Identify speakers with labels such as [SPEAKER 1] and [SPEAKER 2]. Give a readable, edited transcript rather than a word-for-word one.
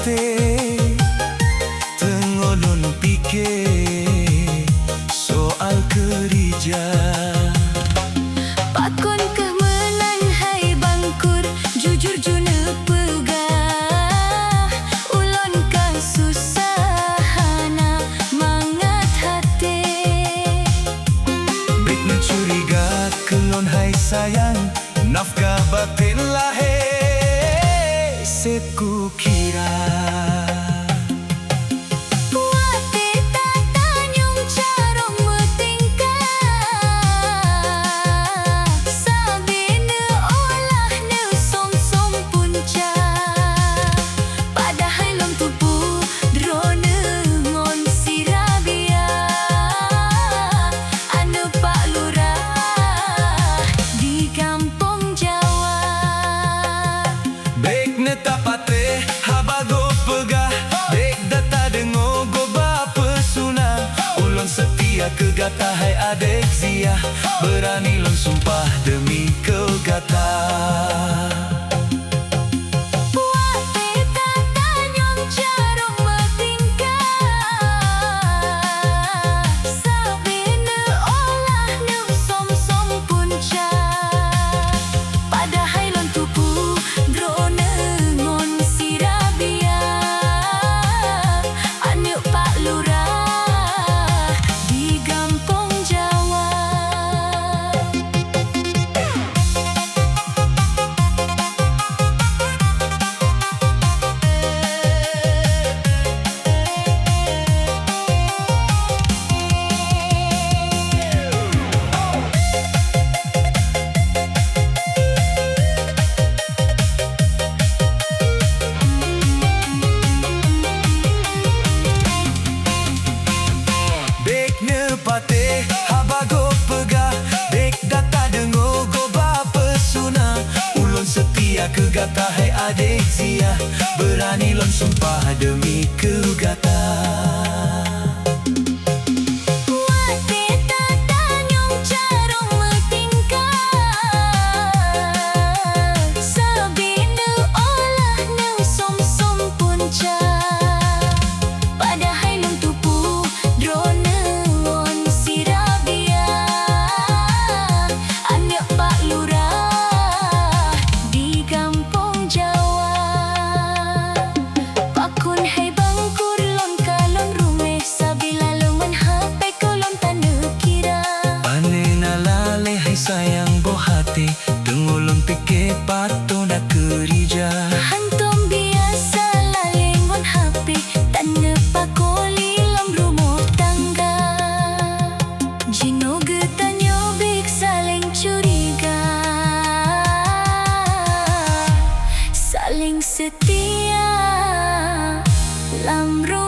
[SPEAKER 1] bate tengolon pikir soal kerja.
[SPEAKER 2] Pakon kah menang hai bangkur, jujur juna pegah. Ulon kah susahana mangat hati.
[SPEAKER 1] Bek mencuriga kelon hai sayang, nafkah batin lahir seku kira. Tapate habago pegah, dek data dengo go bapa sunah. Ulon setia ke gata hai adek Zia, berani lon sumpah demi kau gata. Pate habago pegah, dek data dengo go bapa sunah. Ulon setia ke gata hai adek Zia, berani lon sumpah demi ke gata. Sayang boh hati, tengolon pikir patut nak kerja.
[SPEAKER 2] Hantum biasa lalengon HP, tak nepakoli lam rumah tangga. Jino getanyo bik saling curiga, saling setia lam rumah.